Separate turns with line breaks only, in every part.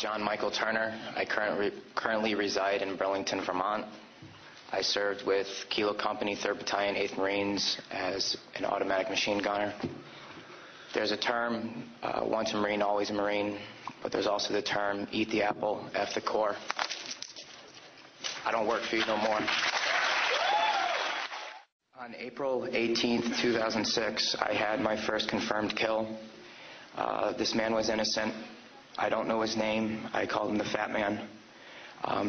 John Michael Turner. I currently reside in Burlington, Vermont. I served with Kilo Company, 3rd Battalion, 8th Marines as an automatic machine gunner. There's a term, once a Marine, always a Marine, but there's also the term, eat the apple, F the core. I don't work for you no more. On April 18th, 2006, I had my first confirmed kill. This man was innocent. I don't know his name. I called him the Fat Man.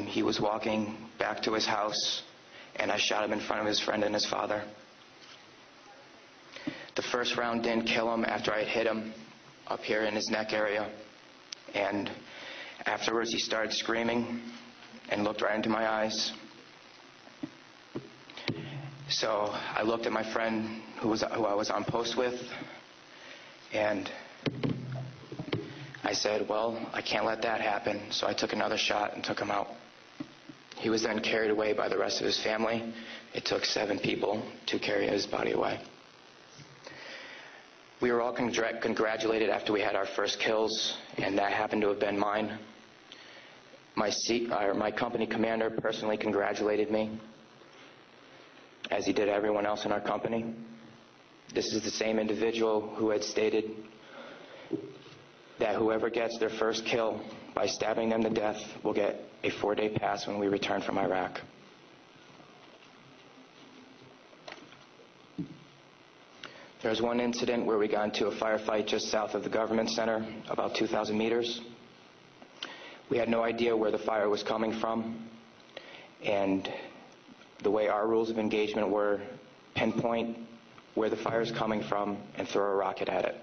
He was walking back to his house, and I shot him in front of his friend and his father. The first round didn't kill him after I hit him up here in his neck area. And afterwards he started screaming and looked right into my eyes. So I looked at my friend who I was on post with, and I said, well, I can't let that happen. So I took another shot and took him out. He was then carried away by the rest of his family. It took 7 people to carry his body away. We were all congratulated after we had our first kills, and that happened to have been mine. My company commander personally congratulated me, as he did everyone else in our company. This is the same individual who had stated that whoever gets their first kill by stabbing them to death will get a 4-day pass when we return from Iraq. There was one incident where we got into a firefight just south of the government center, about 2,000 meters. We had no idea where the fire was coming from, and the way our rules of engagement were, pinpoint where the fire is coming from and throw a rocket at it.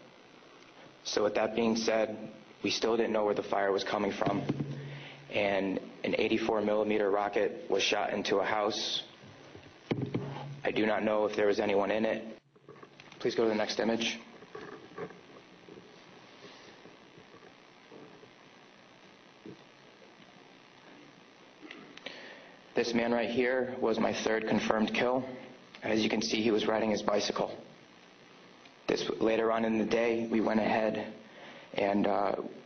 So with that being said, we still didn't know where the fire was coming from, and an 84 millimeter rocket was shot into a house. I do not know if there was anyone in it. Please go to the next image. This man right here was my 3rd confirmed kill. As you can see, he was riding his bicycle. Later on in the day, we went ahead and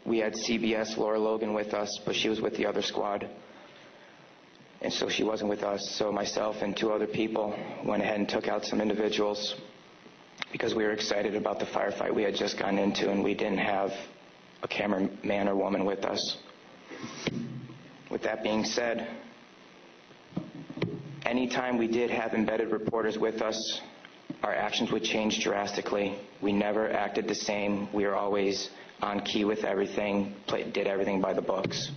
we had CBS Laura Logan with us, but she was with the other squad. And so she wasn't with us. So myself and 2 other people went ahead and took out some individuals because we were excited about the firefight we had just gotten into, and we didn't have a cameraman or woman with us. With that being said, anytime we did have embedded reporters with us, our actions would change drastically. We never acted the same. We were always on key with everything, did everything by the books.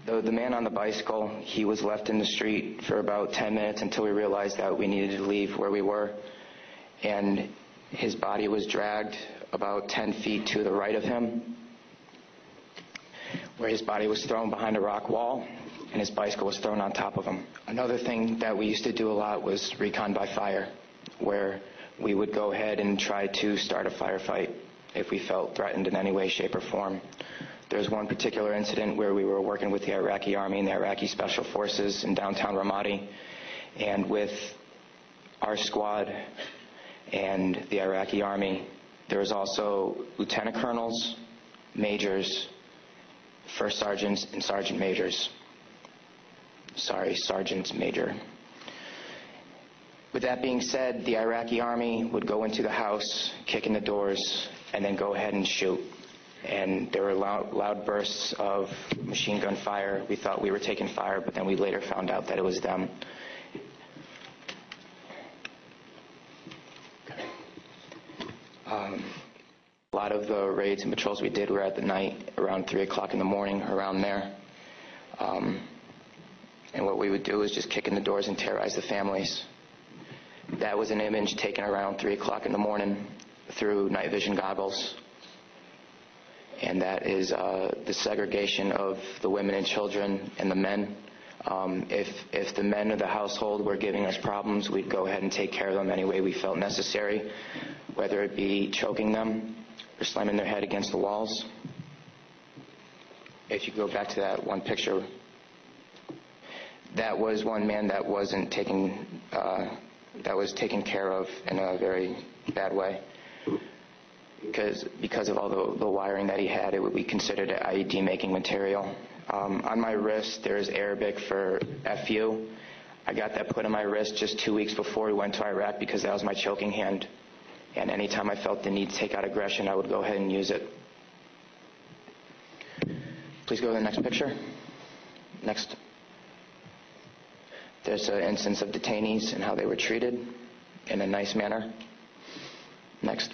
The man on the bicycle, he was left in the street for about 10 minutes until we realized that we needed to leave where we were. And his body was dragged about 10 feet to the right of him, where his body was thrown behind a rock wall, and his bicycle was thrown on top of him. Another thing that we used to do a lot was recon by fire, where we would go ahead and try to start a firefight if we felt threatened in any way, shape, or form. There's one particular incident where we were working with the Iraqi Army and the Iraqi Special Forces in downtown Ramadi, and with our squad and the Iraqi Army, there was also lieutenant colonels, majors, first sergeants, and sergeant majors. Sergeant major. With that being said, the Iraqi Army would go into the house, kick in the doors, and then go ahead and shoot. And there were loud bursts of machine gun fire. We thought we were taking fire, but then we later found out that it was them. A lot of the raids and patrols we did were at the night, around 3 o'clock in the morning, around there. And what we would do is just kick in the doors and terrorize the families. That was an image taken around 3 o'clock in the morning through night vision goggles. And that is the segregation of the women and children and the men. If the men of the household were giving us problems, we'd go ahead and take care of them any way we felt necessary, whether it be choking them or slamming their head against the walls. If you go back to that one picture, that was one man that wasn't taken, that was taken care of in a very bad way. Because of all the wiring that he had, it would be considered IED making material. On my wrist, there's Arabic for FU. I got that put on my wrist just 2 weeks before we went to Iraq because that was my choking hand. And anytime I felt the need to take out aggression, I would go ahead and use it. Please go to the next picture. Next. There's an instance of detainees and how they were treated in a nice manner. Next.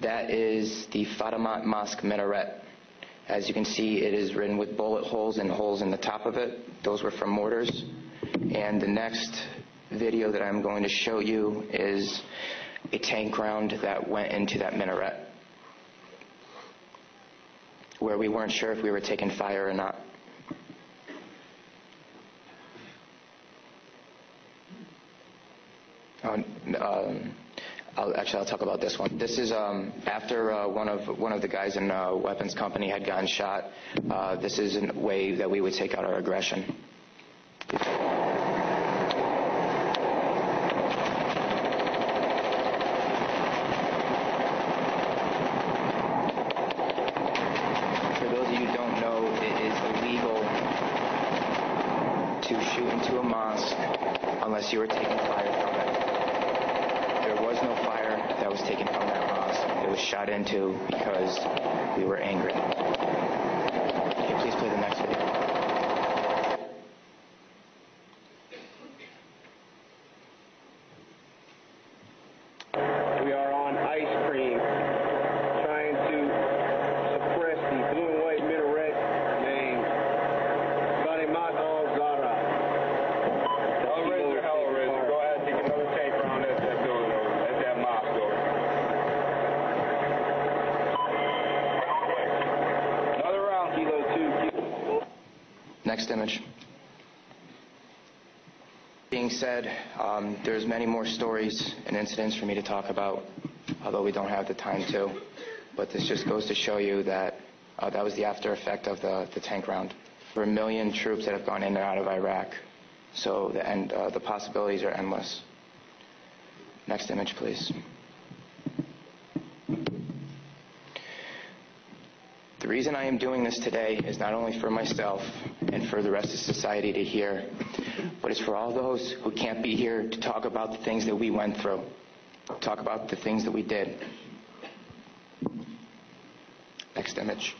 That is the Fatimat Mosque minaret. As you can see, it is written with bullet holes and holes in the top of it. Those were from mortars. And the next video that I'm going to show you is a tank round that went into that minaret, where we weren't sure if we were taking fire or not. I'll talk about this one. This is after one of the guys in a weapons company had gotten shot. This is a way that we would take out our aggression. For those of you who don't know, it is illegal to shoot into a mosque unless you were taking fire from it. There was no fire that was taken from that mosque. It was shot into because we were angry. Can you please play the next video?
We are on ice cream, trying to suppress the blue and white minaret named Fatimat al-Zahra.
Hell raiser. Go ahead, take another tank round at that building over, at that mosque over. Another round, Kilo 2.
Next image. Being said, there's many more stories and incidents for me to talk about, although we don't have the time to. But this just goes to show you that that was the after effect of the tank round. There are 1 million troops that have gone in and out of Iraq, so the possibilities are endless. Next image, please. The reason I am doing this today is not only for myself and for the rest of society to hear, but it's for all those who can't be here to talk about the things that we went through, talk about the things that we did. Next image.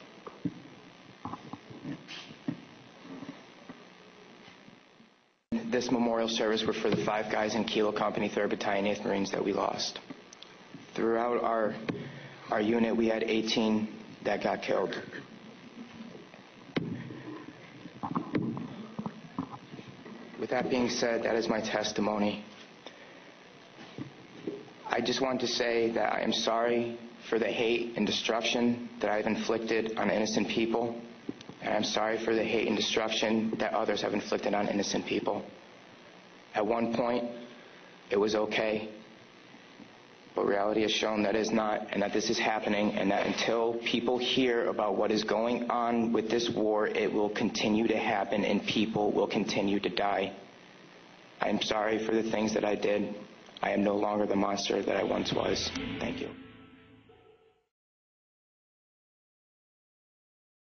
This memorial service was for the 5 guys in Kilo Company, 3rd Battalion, 8th Marines that we lost. Throughout our unit, we had 18 that got killed. With that being said, that is my testimony. I just want to say that I am sorry for the hate and destruction that I've inflicted on innocent people, and I'm sorry for the hate and destruction that others have inflicted on innocent people. At one point, it was okay, but reality has shown that it's not, and that this is happening, and that until people hear about what is going on with this war, it will continue to happen and people will continue to die. I am sorry for the things that I did. I am no longer the monster that I once was. Thank you.